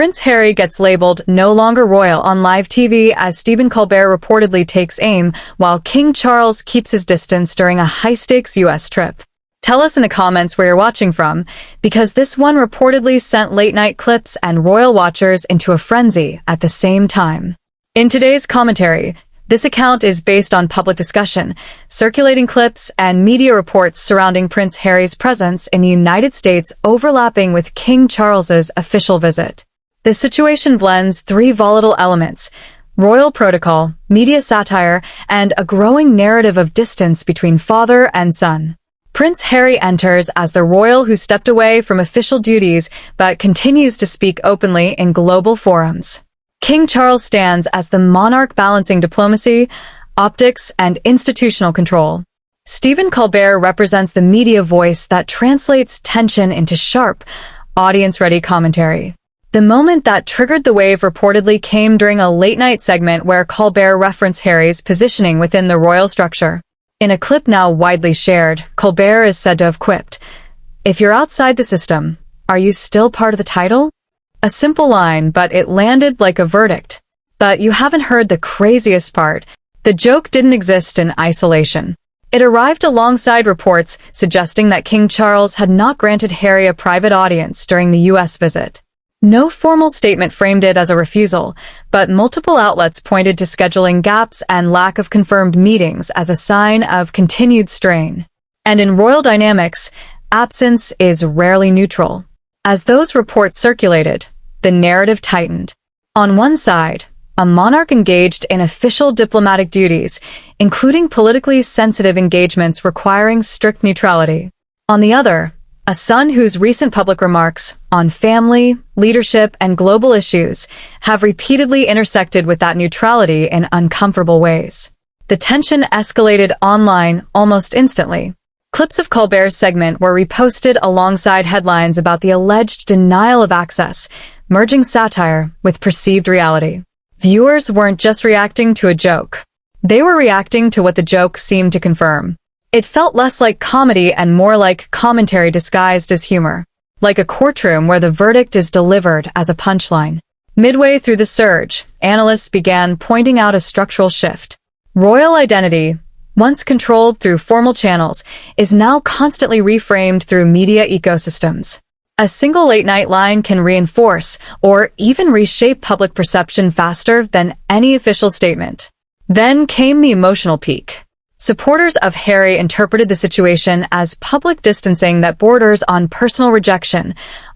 Prince Harry gets labeled no longer royal on live TV as Stephen Colbert reportedly takes aim, while King Charles keeps his distance during a high-stakes US trip. Tell us in the comments where you're watching from, because this one reportedly sent late-night clips and royal watchers into a frenzy at the same time. In today's commentary, this account is based on public discussion, circulating clips, and media reports surrounding Prince Harry's presence in the United States overlapping with King Charles's official visit. The situation blends three volatile elements: royal protocol, media satire, and a growing narrative of distance between father and son. Prince Harry enters as the royal who stepped away from official duties but continues to speak openly in global forums. King Charles stands as the monarch balancing diplomacy, optics, and institutional control. Stephen Colbert represents the media voice that translates tension into sharp, audience-ready commentary. The moment that triggered the wave reportedly came during a late-night segment where Colbert referenced Harry's positioning within the royal structure. In a clip now widely shared, Colbert is said to have quipped, "If you're outside the system, are you still part of the title?" A simple line, but it landed like a verdict. But you haven't heard the craziest part. The joke didn't exist in isolation. It arrived alongside reports suggesting that King Charles had not granted Harry a private audience during the US visit. No formal statement framed it as a refusal, but multiple outlets pointed to scheduling gaps and lack of confirmed meetings as a sign of continued strain. And in royal dynamics, absence is rarely neutral. As those reports circulated, the narrative tightened. On one side, a monarch engaged in official diplomatic duties, including politically sensitive engagements requiring strict neutrality. On the other, a son whose recent public remarks on family, leadership, and global issues have repeatedly intersected with that neutrality in uncomfortable ways. The tension escalated online almost instantly. Clips of Colbert's segment were reposted alongside headlines about the alleged denial of access, merging satire with perceived reality. Viewers weren't just reacting to a joke. They were reacting to what the joke seemed to confirm. It felt less like comedy and more like commentary disguised as humor, like a courtroom where the verdict is delivered as a punchline. Midway through the surge, analysts began pointing out a structural shift. Royal identity, once controlled through formal channels, is now constantly reframed through media ecosystems. A single late-night line can reinforce or even reshape public perception faster than any official statement. Then came the emotional peak. Supporters of Harry interpreted the situation as public distancing that borders on personal rejection,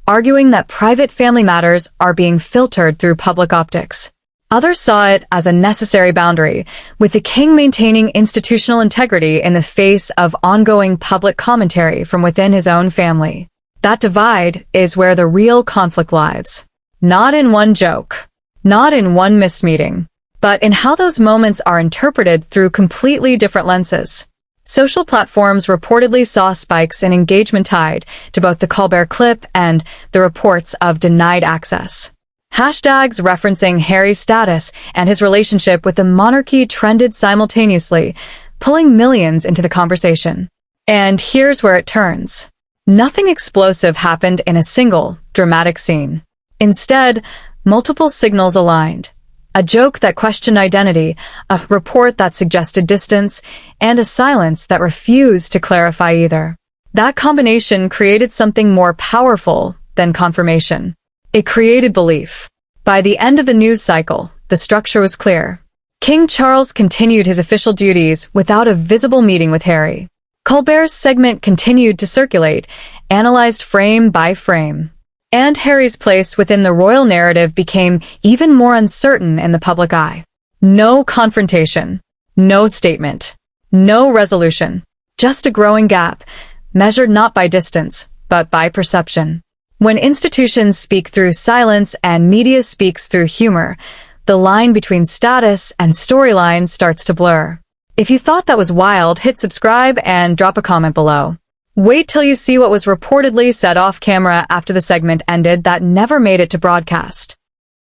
arguing that private family matters are being filtered through public optics. Others saw it as a necessary boundary, with the king maintaining institutional integrity in the face of ongoing public commentary from within his own family. That divide is where the real conflict lies. Not in one joke, not in one missed meeting, but in how those moments are interpreted through completely different lenses. Social platforms reportedly saw spikes in engagement tied to both the Colbert clip and the reports of denied access. Hashtags referencing Harry's status and his relationship with the monarchy trended simultaneously, pulling millions into the conversation. And here's where it turns. Nothing explosive happened in a single, dramatic scene. Instead, multiple signals aligned. A joke that questioned identity, a report that suggested distance, and a silence that refused to clarify either. That combination created something more powerful than confirmation. It created belief. By the end of the news cycle, the structure was clear. King Charles continued his official duties without a visible meeting with Harry. Colbert's segment continued to circulate, analyzed frame by frame. And Harry's place within the royal narrative became even more uncertain in the public eye. No confrontation, no statement, no resolution, just a growing gap, measured not by distance, but by perception. When institutions speak through silence and media speaks through humor, the line between status and storyline starts to blur. If you thought that was wild, hit subscribe and drop a comment below. Wait till you see what was reportedly said off camera after the segment ended that never made it to broadcast.